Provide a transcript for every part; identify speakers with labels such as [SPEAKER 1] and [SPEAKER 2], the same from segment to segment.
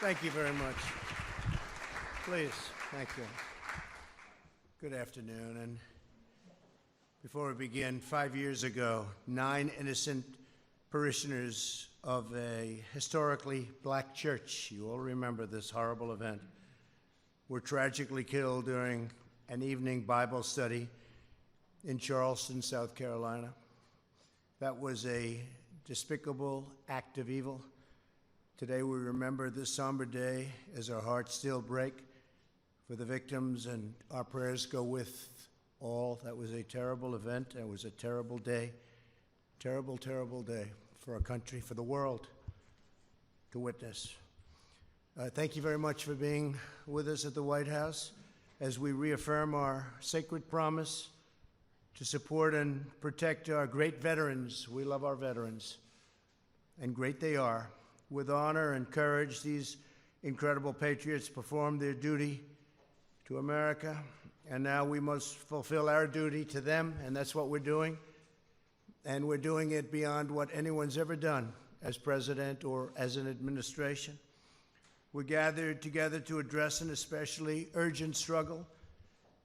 [SPEAKER 1] Thank you very much. Please, thank you. Good afternoon. And before we begin, 5 years ago, 9 innocent parishioners of a historically black church, you all remember this horrible event, were tragically killed during an evening Bible study in Charleston, South Carolina. That was a despicable act of evil. Today we remember this somber day as our hearts still break for the victims, and our prayers go with all. That was a terrible event. It was a terrible day. Terrible, terrible day for our country, for the world to witness. Thank you very much for being with us at the White House as we reaffirm our sacred promise to support and protect our great veterans. We love our veterans, and great they are. With honor and courage, these incredible patriots performed their duty to America, and now we must fulfill our duty to them, and that's what we're doing. And we're doing it beyond what anyone's ever done as president or as an administration. We're gathered together to address an especially urgent struggle.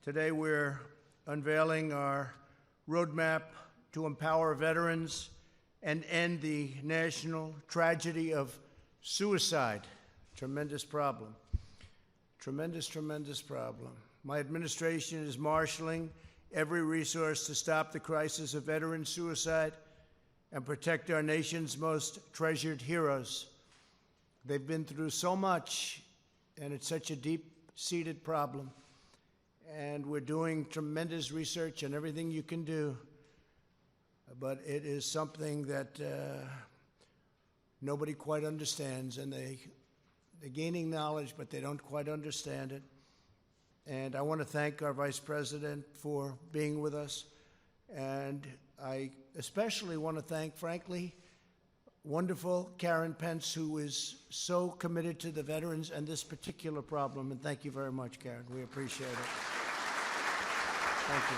[SPEAKER 1] Today we're unveiling our roadmap to empower veterans and end the national tragedy of suicide. Tremendous problem. Tremendous, tremendous problem. My administration is marshaling every resource to stop the crisis of veteran suicide and protect our nation's most treasured heroes. They've been through so much, and it's such a deep-seated problem. And we're doing tremendous research and everything you can do. But it is something that nobody quite understands, and they're gaining knowledge, but they don't quite understand it. And I want to thank our Vice President for being with us. And I especially want to thank, frankly, wonderful Karen Pence, who is so committed to the veterans and this particular problem. And thank you very much, Karen. We appreciate it. Thank you.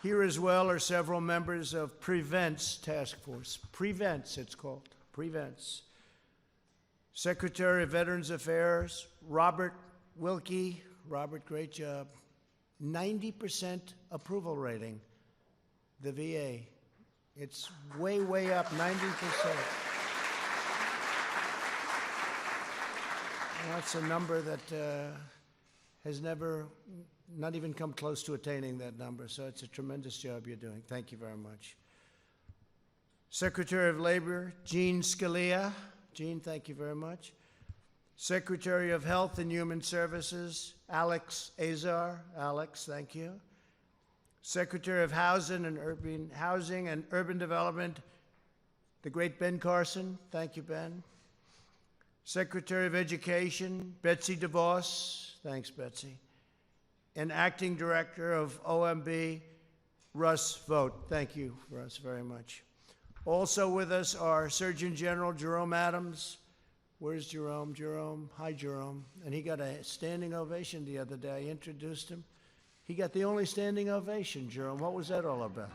[SPEAKER 1] Here as well are several members of Prevent's task force. Prevent's, it's called. Prevent's. Secretary of Veterans Affairs, Robert Wilkie. Robert, great job. 90% approval rating, the VA. It's way, way up, 90%. That's a number that has never, not even come close to attaining that number, so it's a tremendous job you're doing. Thank you very much. Secretary of Labor, Jean Scalia. Jean, thank you very much. Secretary of Health and Human Services, Alex Azar. Alex, thank you. Secretary of Housing and Urban Development, the great Ben Carson. Thank you, Ben. Secretary of Education, Betsy DeVos. Thanks, Betsy. And Acting Director of OMB, Russ Vought. Thank you, Russ, very much. Also with us are Surgeon General Jerome Adams. Where's Jerome? Jerome, hi, Jerome. And he got a standing ovation the other day. I introduced him. He got the only standing ovation, Jerome. What was that all about?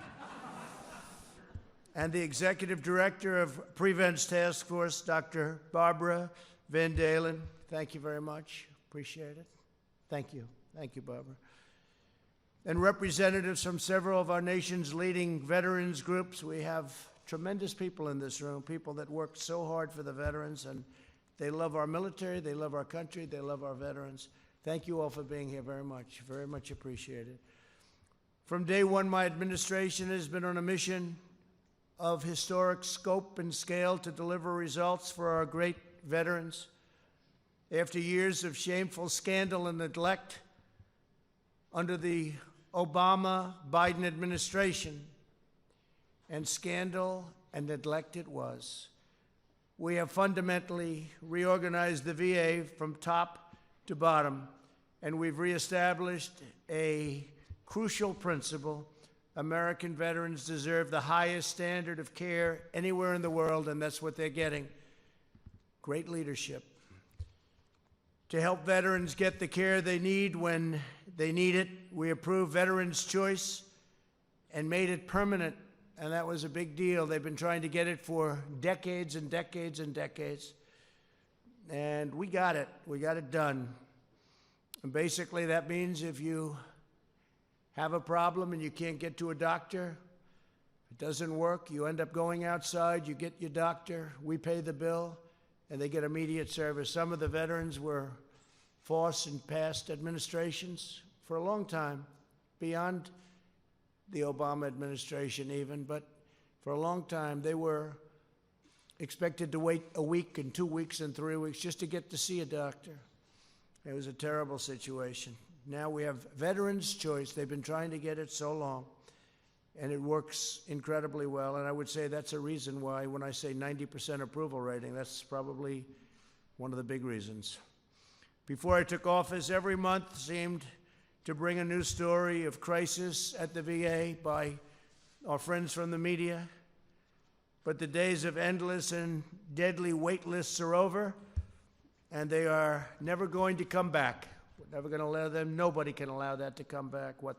[SPEAKER 1] And the Executive Director of Prevent's Task Force, Dr. Barbara Van Dalen. Thank you very much. Appreciate it. Thank you. Thank you, Barbara. And representatives from several of our nation's leading veterans groups. We have tremendous people in this room, people that work so hard for the veterans, and they love our military, they love our country, they love our veterans. Thank you all for being here very much appreciated. From day one, my administration has been on a mission of historic scope and scale to deliver results for our great veterans. After years of shameful scandal and neglect under the Obama-Biden administration, and scandal and neglect it was, we have fundamentally reorganized the VA from top to bottom, and we've reestablished a crucial principle. American veterans deserve the highest standard of care anywhere in the world, and that's what they're getting. Great leadership. To help veterans get the care they need when they need it, we approved Veterans Choice and made it permanent and that was a big deal. They've been trying to get it for decades and decades and decades. And we got it. We got it done. And basically, that means if you have a problem and you can't get to a doctor, it doesn't work, you end up going outside, you get your doctor, we pay the bill, and they get immediate service. Some of the veterans were forced in past administrations for a long time, beyond the Obama administration even, but for a long time they were expected to wait a week and 2 weeks and 3 weeks just to get to see a doctor. It was a terrible situation. Now we have Veterans Choice. They've been trying to get it so long, and it works incredibly well. And I would say that's a reason why, when I say 90% approval rating, that's probably one of the big reasons. Before I took office, every month seemed to bring a new story of crisis at the VA by our friends from the media. But the days of endless and deadly wait lists are over, and they are never going to come back. We're never going to allow them. Nobody can allow that to come back, what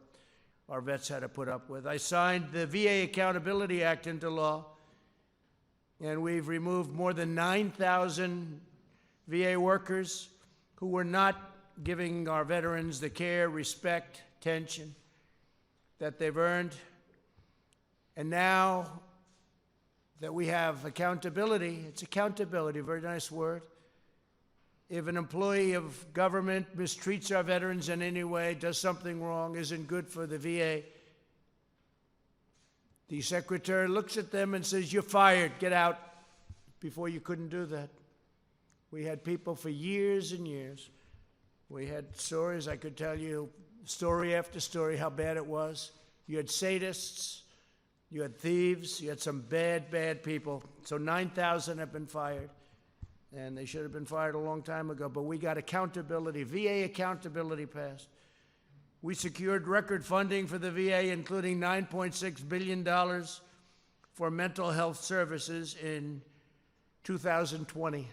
[SPEAKER 1] our vets had to put up with. I signed the VA Accountability Act into law, and we've removed more than 9,000 VA workers who were not giving our veterans the care, respect, attention that they've earned. And now that we have accountability, it's accountability, a very nice word. If an employee of government mistreats our veterans in any way, does something wrong, isn't good for the VA, the secretary looks at them and says, "You're fired, get out." Before, you couldn't do that. We had people for years and years. We had stories, I could tell you, story after story, how bad it was. You had sadists, you had thieves, you had some bad, bad people. So 9,000 have been fired, and they should have been fired a long time ago. But we got accountability, VA accountability passed. We secured record funding for the VA, including $9.6 billion for mental health services in 2020.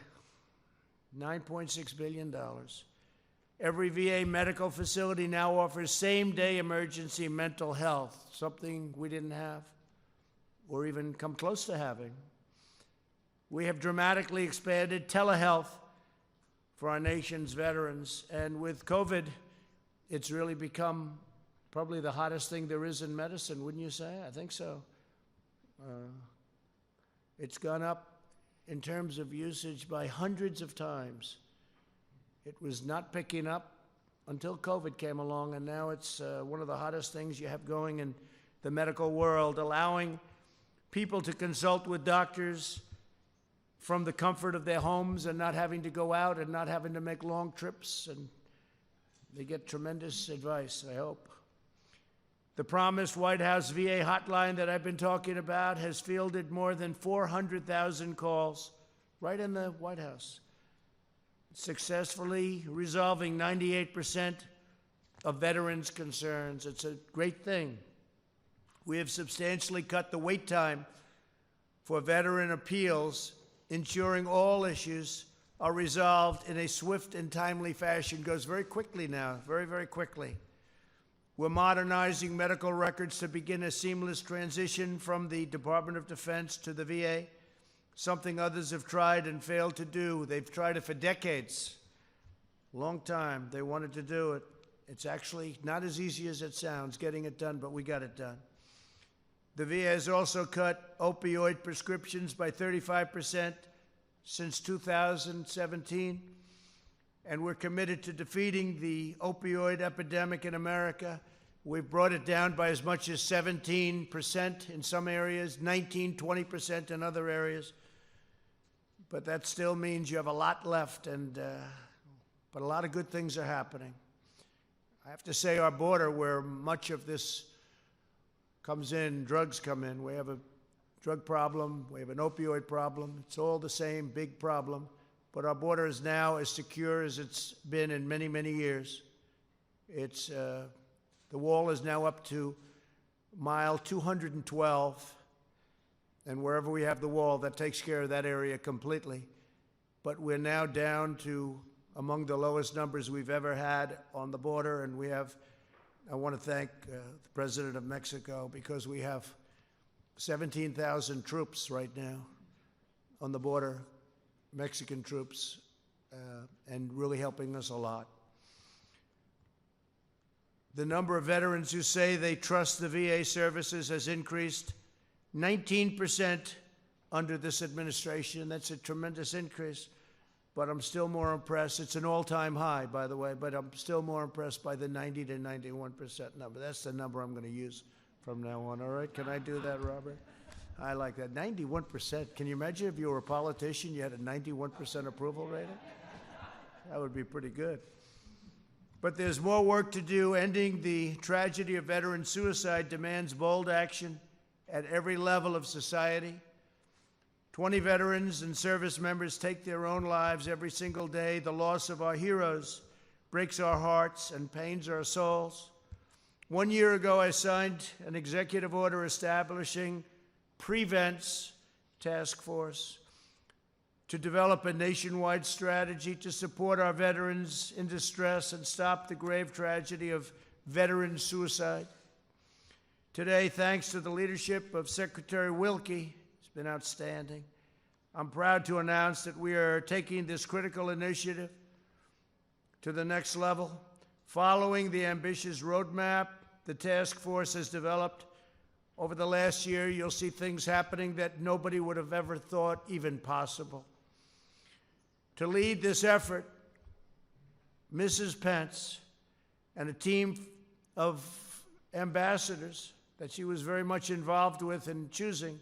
[SPEAKER 1] $9.6 billion. Every VA medical facility now offers same-day emergency mental health, something we didn't have or even come close to having. We have dramatically expanded telehealth for our nation's veterans, and with COVID, it's really become probably the hottest thing there is in medicine, wouldn't you say? I think so. It's gone up in terms of usage by hundreds of times. It was not picking up until COVID came along, and now it's one of the hottest things you have going in the medical world, allowing people to consult with doctors from the comfort of their homes and not having to go out and not having to make long trips, and they get tremendous advice, I hope. The promised White House VA hotline that I've been talking about has fielded more than 400,000 calls right in the White House, successfully resolving 98% of veterans' concerns. It's a great thing. We have substantially cut the wait time for veteran appeals, ensuring all issues are resolved in a swift and timely fashion. It goes very quickly now, very, very quickly. We're modernizing medical records to begin a seamless transition from the Department of Defense to the VA, something others have tried and failed to do. They've tried it for decades, a long time. They wanted to do it. It's actually not as easy as it sounds, getting it done, but we got it done. The VA has also cut opioid prescriptions by 35% since 2017, and we're committed to defeating the opioid epidemic in America. We've brought it down by as much as 17% in some areas, 19, 20% in other areas. But that still means you have a lot left, but a lot of good things are happening. I have to say, our border, where much of this comes in, drugs come in, we have a drug problem, we have an opioid problem. It's all the same big problem. But our border is now as secure as it's been in many, many years. It's, the wall is now up to mile 212, and wherever we have the wall, that takes care of that area completely. But we're now down to among the lowest numbers we've ever had on the border, and we have, I want to thank the President of Mexico, because we have 17,000 troops right now on the border, Mexican troops, and really helping us a lot. The number of veterans who say they trust the VA services has increased 19% under this administration. That's a tremendous increase, but I'm still more impressed. It's an all-time high, by the way, but I'm still more impressed by the 90 to 91% number. That's the number I'm going to use from now on, all right? Can I do that, Robert? I like that. 91%. Can you imagine if you were a politician, you had a 91% approval rating? That would be pretty good. But there's more work to do. Ending the tragedy of veteran suicide demands bold action at every level of society. 20 veterans and service members take their own lives every single day. The loss of our heroes breaks our hearts and pains our souls. 1 year ago, I signed an executive order establishing Prevents Task Force to develop a nationwide strategy to support our veterans in distress and stop the grave tragedy of veteran suicide. Today, thanks to the leadership of Secretary Wilkie, it's been outstanding, I'm proud to announce that we are taking this critical initiative to the next level. Following the ambitious roadmap the task force has developed over the last year, you'll see things happening that nobody would have ever thought even possible. To lead this effort, Mrs. Pence and a team of ambassadors that she was very much involved with in choosing,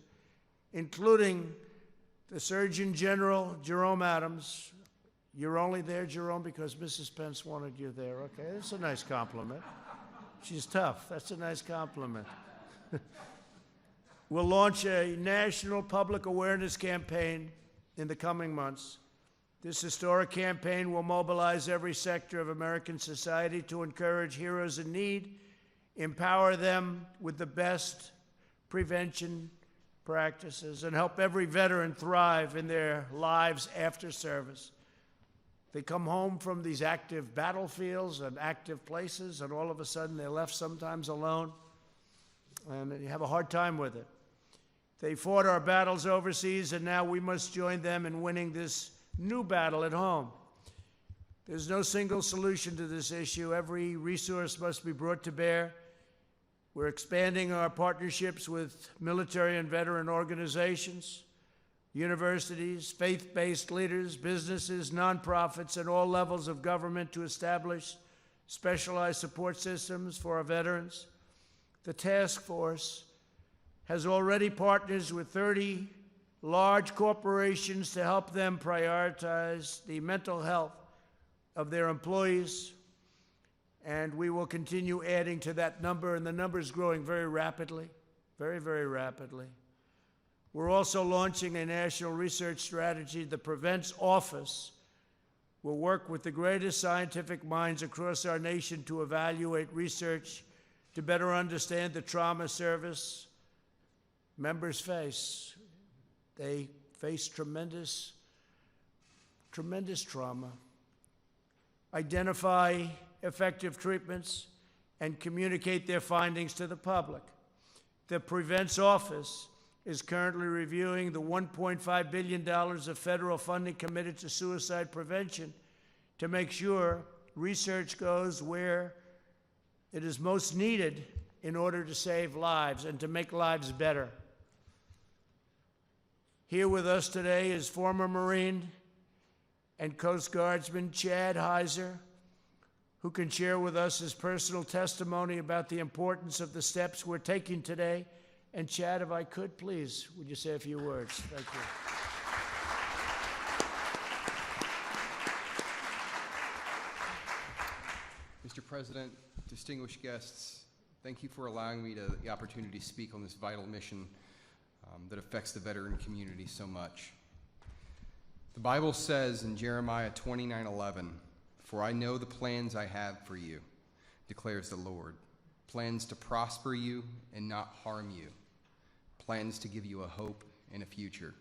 [SPEAKER 1] including the Surgeon General, Jerome Adams. You're only there, Jerome, because Mrs. Pence wanted you there. Okay, that's a nice compliment. She's tough. That's a nice compliment. We'll launch a national public awareness campaign in the coming months. This historic campaign will mobilize every sector of American society to encourage heroes in need, empower them with the best prevention practices, and help every veteran thrive in their lives after service. They come home from these active battlefields and active places, and all of a sudden they're left sometimes alone, and you have a hard time with it. They fought our battles overseas, and now we must join them in winning this new battle at home. There's no single solution to this issue. Every resource must be brought to bear. We're expanding our partnerships with military and veteran organizations, universities, faith-based leaders, businesses, nonprofits, and all levels of government to establish specialized support systems for our veterans. The task force has already partners with 30 large corporations to help them prioritize the mental health of their employees, and we will continue adding to that number, and the number is growing very rapidly, very, very rapidly. We're also launching a national research strategy. The Prevents Office will work with the greatest scientific minds across our nation to evaluate research to better understand the trauma service members face. They face tremendous trauma. Identify effective treatments and communicate their findings to the public. The Prevents Office is currently reviewing the $1.5 billion of federal funding committed to suicide prevention to make sure research goes where it is most needed in order to save lives and to make lives better. Here with us today is former Marine and Coast Guardsman Chad Heiser, who can share with us his personal testimony about the importance of the steps we're taking today. And Chad, if I could, please, would you say a few words? Thank
[SPEAKER 2] you. Mr. President, distinguished guests, thank you for allowing me the opportunity to speak on this vital mission that affects the veteran community so much. The Bible says in Jeremiah 29:11, "For I know the plans I have for you, declares the Lord, plans to prosper you and not harm you, plans to give you a hope and a future."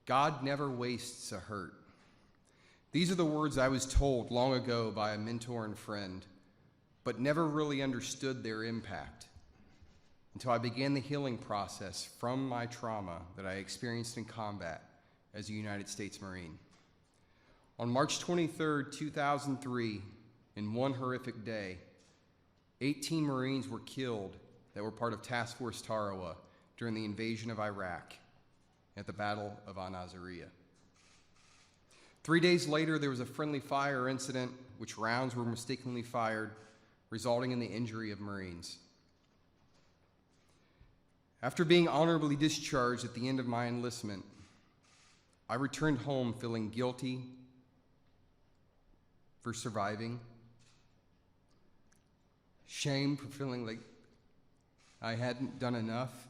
[SPEAKER 2] God never wastes a hurt. These are the words I was told long ago by a mentor and friend, but never really understood their impact. until I began the healing process from my trauma that I experienced in combat as a United States Marine. On March 23, 2003, in one horrific day, 18 Marines were killed that were part of Task Force Tarawa during the invasion of Iraq at the Battle of Al-Naziriyah. 3 days later, there was a friendly fire incident which rounds were mistakenly fired, resulting in the injury of Marines. After being honorably discharged at the end of my enlistment, I returned home feeling guilty for surviving, shame for feeling like I hadn't done enough.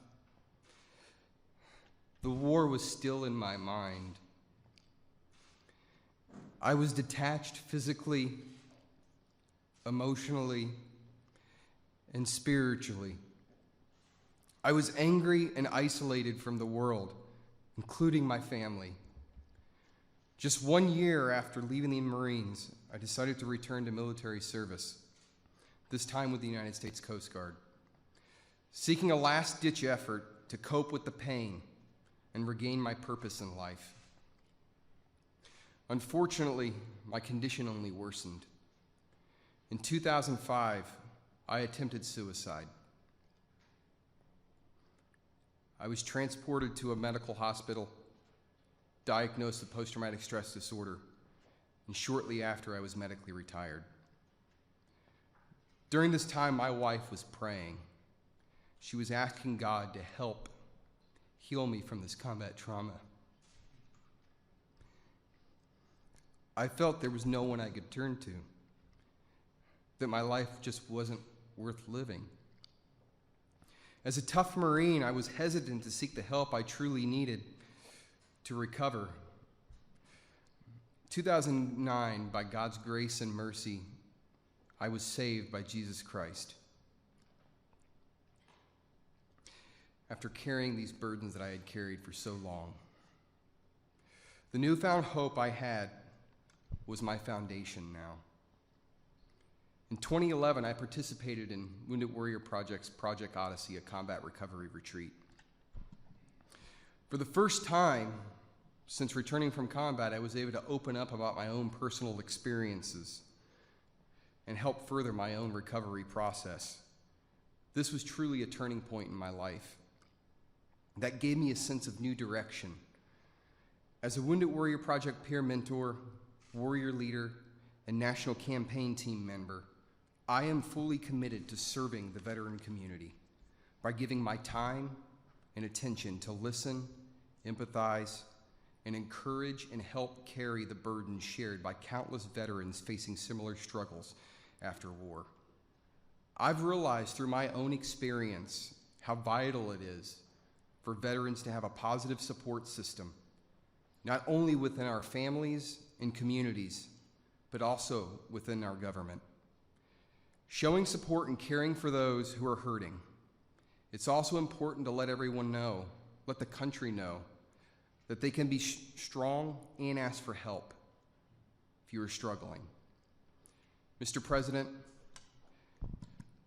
[SPEAKER 2] The war was still in my mind. I was detached physically, emotionally, and spiritually. I was angry and isolated from the world, including my family. Just 1 year after leaving the Marines, I decided to return to military service, this time with the United States Coast Guard, seeking a last-ditch effort to cope with the pain and regain my purpose in life. Unfortunately, my condition only worsened. In 2005, I attempted suicide. I was transported to a medical hospital, diagnosed with post-traumatic stress disorder, and shortly after I was medically retired. During this time, my wife was praying. She was asking God to help heal me from this combat trauma. I felt there was no one I could turn to, that my life just wasn't worth living. As a tough Marine, I was hesitant to seek the help I truly needed to recover. 2009, by God's grace and mercy, I was saved by Jesus Christ. After carrying these burdens that I had carried for so long, the newfound hope I had was my foundation now. In 2011, I participated in Wounded Warrior Project's Project Odyssey, a combat recovery retreat. For the first time since returning from combat, I was able to open up about my own personal experiences and help further my own recovery process. This was truly a turning point in my life that gave me a sense of new direction. As a Wounded Warrior Project peer mentor, warrior leader, and national campaign team member, I am fully committed to serving the veteran community by giving my time and attention to listen, empathize, and encourage and help carry the burden shared by countless veterans facing similar struggles after war. I've realized through my own experience how vital it is for veterans to have a positive support system, not only within our families and communities, but also within our government. Showing support and caring for those who are hurting. It's also important to let everyone know, let the country know, that they can be strong and ask for help if you are struggling. Mr. President,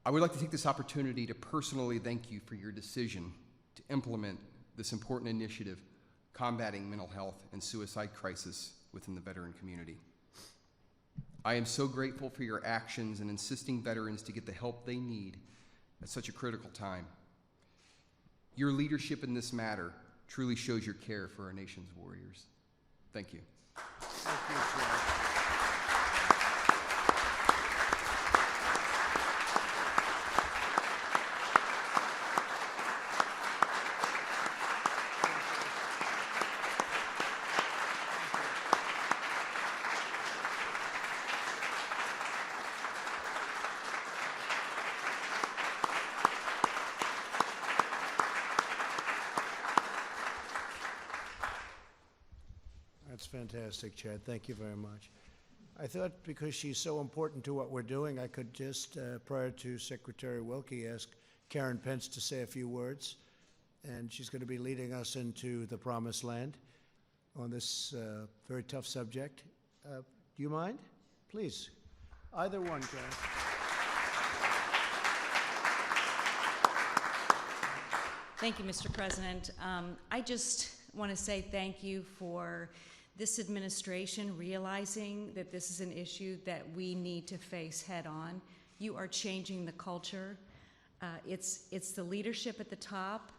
[SPEAKER 2] I would like to take this opportunity to personally thank you for your decision to implement this important initiative combating mental health and suicide crisis within the veteran community. I am so grateful for your actions in insisting veterans to get the help they need at such a critical time. Your leadership in this matter truly shows your care for our nation's warriors. Thank you.
[SPEAKER 1] Thank you, Chad. That's fantastic, Chad. Thank you very much. I thought because she's so important to what we're doing, I could just, prior to Secretary Wilkie, ask Karen Pence to say a few words. And she's going to be leading us into the promised land on this very tough subject. Do you mind? Please. Either one, Karen.
[SPEAKER 3] Thank you, Mr. President. I just want to say thank you for this administration realizing that this is an issue that we need to face head on. You are changing the culture. It's the leadership at the top.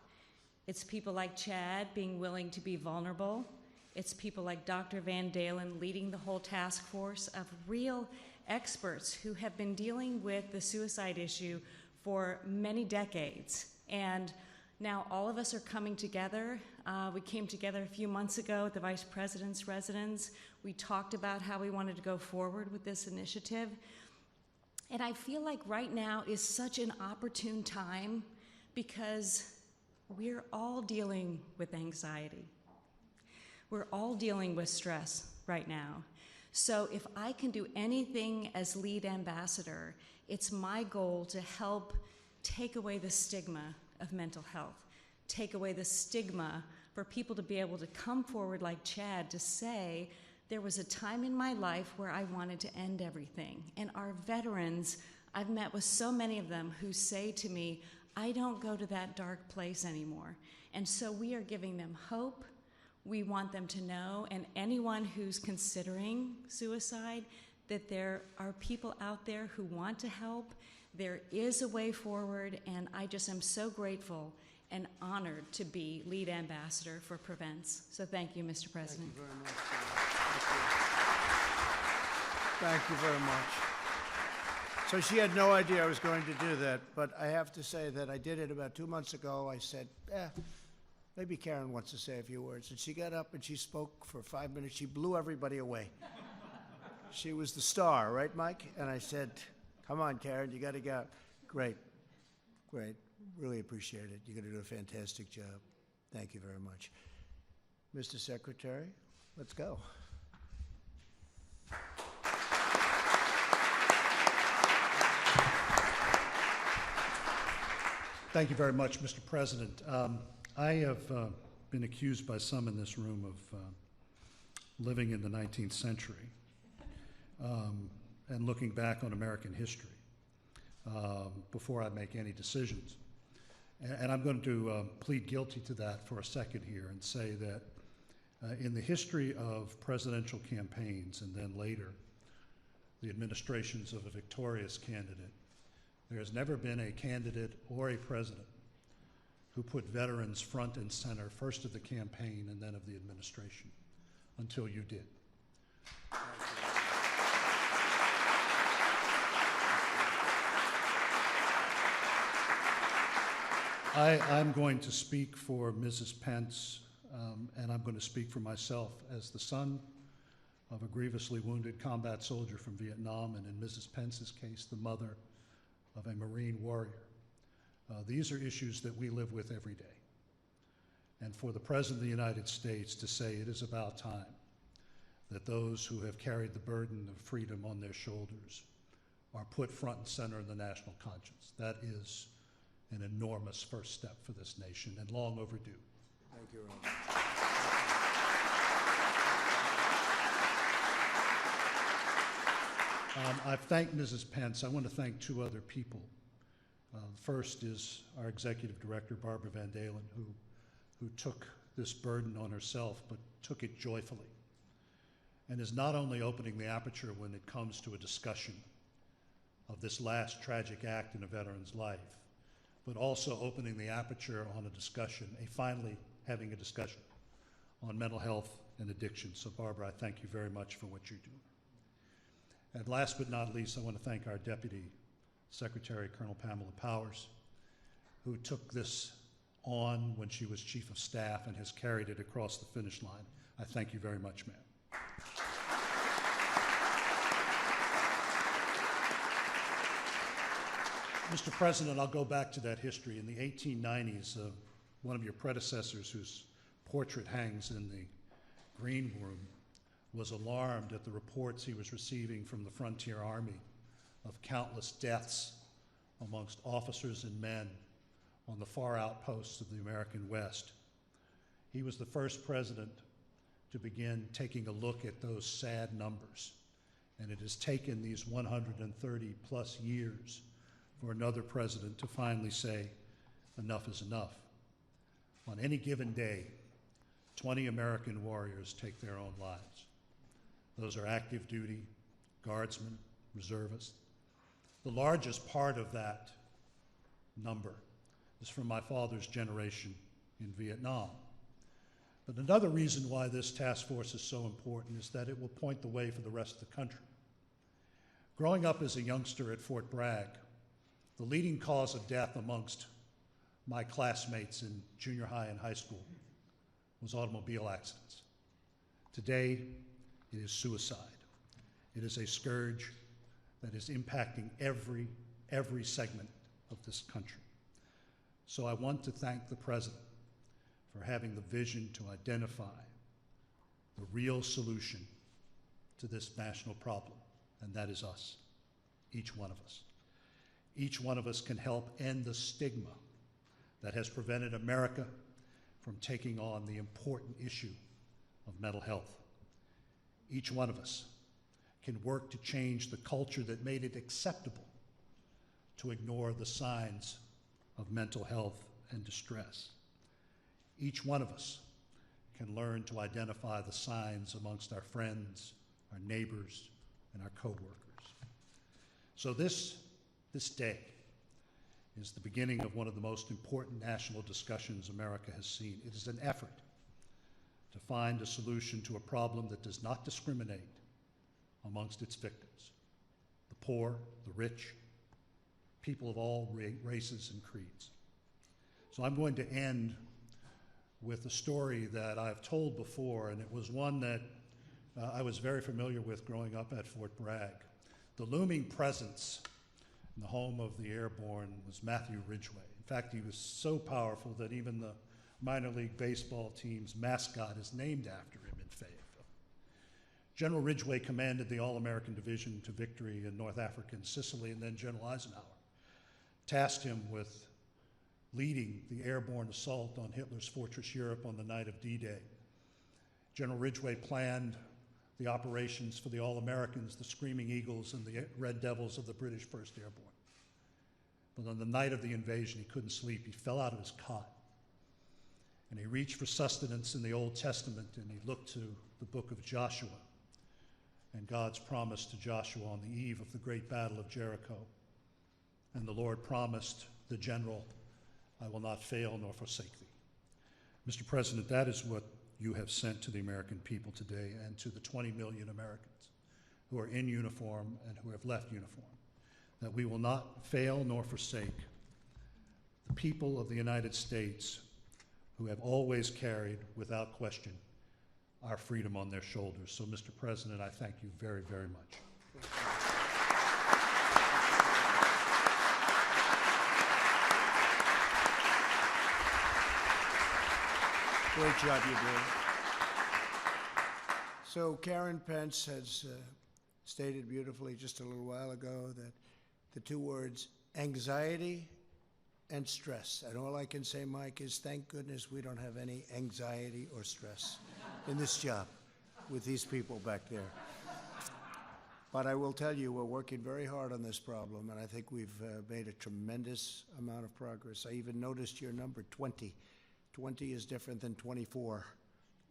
[SPEAKER 3] It's people like Chad being willing to be vulnerable. It's people like Dr. Van Dalen leading the whole task force of real experts who have been dealing with the suicide issue for many decades. And now all of us are coming together. We came together a few months ago at the Vice President's residence. We talked about how we wanted to go forward with this initiative. And I feel like right now is such an opportune time because we're all dealing with anxiety. We're all dealing with stress right now. So if I can do anything as lead ambassador, it's my goal to help take away the stigma of mental health, take away the stigma for people to be able to come forward like Chad to say, there was a time in my life where I wanted to end everything. And our veterans, I've met with so many of them who say to me, I don't go to that dark place anymore. And so we are giving them hope. We want them to know, and anyone who's considering suicide, that there are people out there who want to help. There is a way forward, and I just am so grateful and honored to be lead ambassador for Prevents. So thank you, Mr. President.
[SPEAKER 1] Thank you very much. Thank you very much. So she had no idea I was going to do that, but I have to say that I did it about 2 months ago. I said, maybe Karen wants to say a few words. And she got up and she spoke for 5 minutes. She blew everybody away. She was the star, right, Mike? And I said, come on, Karen, you got to go. Great, great. Really appreciate it. You're going to do a fantastic job. Thank you very much. Mr. Secretary, let's go.
[SPEAKER 4] Thank you very much, Mr. President. I have been accused by some in this room of living in the 19th century and looking back on American history before I make any decisions. And I'm going to plead guilty to that for a second here and say that in the history of presidential campaigns and then later the administrations of a victorious candidate, there has never been a candidate or a president who put veterans front and center, first of the campaign and then of the administration, until you did. I'm going to speak for Mrs. Pence, and I'm going to speak for myself as the son of a grievously wounded combat soldier from Vietnam, and in Mrs. Pence's case, the mother of a Marine warrior. These are issues that we live with every day. And for the President of the United States to say it is about time that those who have carried the burden of freedom on their shoulders are put front and center in the national conscience, that is an enormous first step for this nation and long overdue.
[SPEAKER 1] Thank you, Ron.
[SPEAKER 4] I've thanked Mrs. Pence. I want to thank two other people. First is our Executive Director, Barbara Van Dalen, who took this burden on herself, but took it joyfully, and is not only opening the aperture when it comes to a discussion of this last tragic act in a veteran's life, but also opening the aperture on a discussion, finally having a discussion on mental health and addiction. So Barbara, I thank you very much for what you do. And last but not least, I want to thank our Deputy Secretary, Colonel Pamela Powers, who took this on when she was Chief of Staff and has carried it across the finish line. I thank you very much, ma'am. Mr. President, I'll go back to that history. In the 1890s, one of your predecessors, whose portrait hangs in the green room, was alarmed at the reports he was receiving from the Frontier Army of countless deaths amongst officers and men on the far outposts of the American West. He was the first president to begin taking a look at those sad numbers, and it has taken these 130 plus years for another president to finally say, enough is enough. On any given day, 20 American warriors take their own lives. Those are active duty, guardsmen, reservists. The largest part of that number is from my father's generation in Vietnam. But another reason why this task force is so important is that it will point the way for the rest of the country. Growing up as a youngster at Fort Bragg, the leading cause of death amongst my classmates in junior high and high school was automobile accidents. Today, it is suicide. It is a scourge that is impacting every segment of this country. So I want to thank the President for having the vision to identify the real solution to this national problem, and that is us, each one of us. Each one of us can help end the stigma that has prevented America from taking on the important issue of mental health. Each one of us can work to change the culture that made it acceptable to ignore the signs of mental health and distress. Each one of us can learn to identify the signs amongst our friends, our neighbors, and our coworkers. So this day is the beginning of one of the most important national discussions America has seen. It is an effort to find a solution to a problem that does not discriminate amongst its victims: the poor, the rich, people of all races and creeds. So I'm going to end with a story that I've told before, and it was one that I was very familiar with growing up at Fort Bragg. The looming presence in the home of the airborne was Matthew Ridgway. In fact, he was so powerful that even the minor league baseball team's mascot is named after him in Fayetteville. General Ridgway commanded the All-American Division to victory in North Africa and Sicily, and then General Eisenhower tasked him with leading the airborne assault on Hitler's Fortress Europe on the night of D-Day. General Ridgway planned the operations for the All-Americans, the Screaming Eagles, and the Red Devils of the British 1st Airborne. But on the night of the invasion, he couldn't sleep. He fell out of his cot. And he reached for sustenance in the Old Testament, and he looked to the book of Joshua and God's promise to Joshua on the eve of the great battle of Jericho. And the Lord promised the general, "I will not fail nor forsake thee." Mr. President, that is what you have sent to the American people today and to the 20 million Americans who are in uniform and who have left uniform, that we will not fail nor forsake the people of the United States who have always carried, without question, our freedom on their shoulders. So, Mr. President, I thank you very, very much.
[SPEAKER 1] Great job you did. So Karen Pence has stated beautifully just a little while ago that the two words anxiety and stress. And all I can say, Mike, is thank goodness we don't have any anxiety or stress in this job with these people back there. But I will tell you, we're working very hard on this problem, and I think we've made a tremendous amount of progress. I even noticed your number, 20. 20 is different than 24.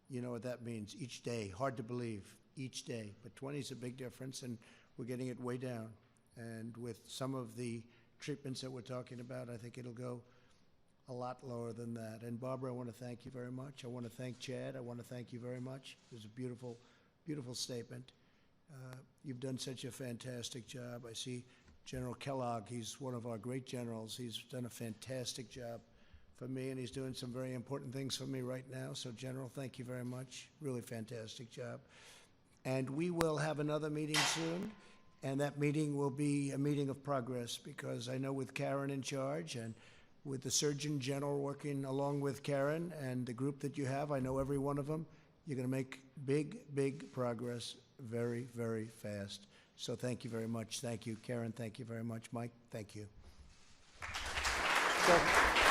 [SPEAKER 1] You know what that means, each day. Hard to believe, each day. But 20 is a big difference, and we're getting it way down. And with some of the treatments that we're talking about, I think it'll go a lot lower than that. And Barbara, I want to thank you very much. I want to thank Chad. I want to thank you very much. It was a beautiful, beautiful statement. You've done such a fantastic job. I see General Kellogg. He's one of our great generals. He's done a fantastic job for me, and he's doing some very important things for me right now. So, General, thank you very much. Really fantastic job. And we will have another meeting soon, and that meeting will be a meeting of progress, because I know with Karen in charge and with the Surgeon General working along with Karen and the group that you have, I know every one of them, you're going to make big, big progress very, very fast. So thank you very much. Thank you, Karen. Thank you very much. Mike, thank you. So,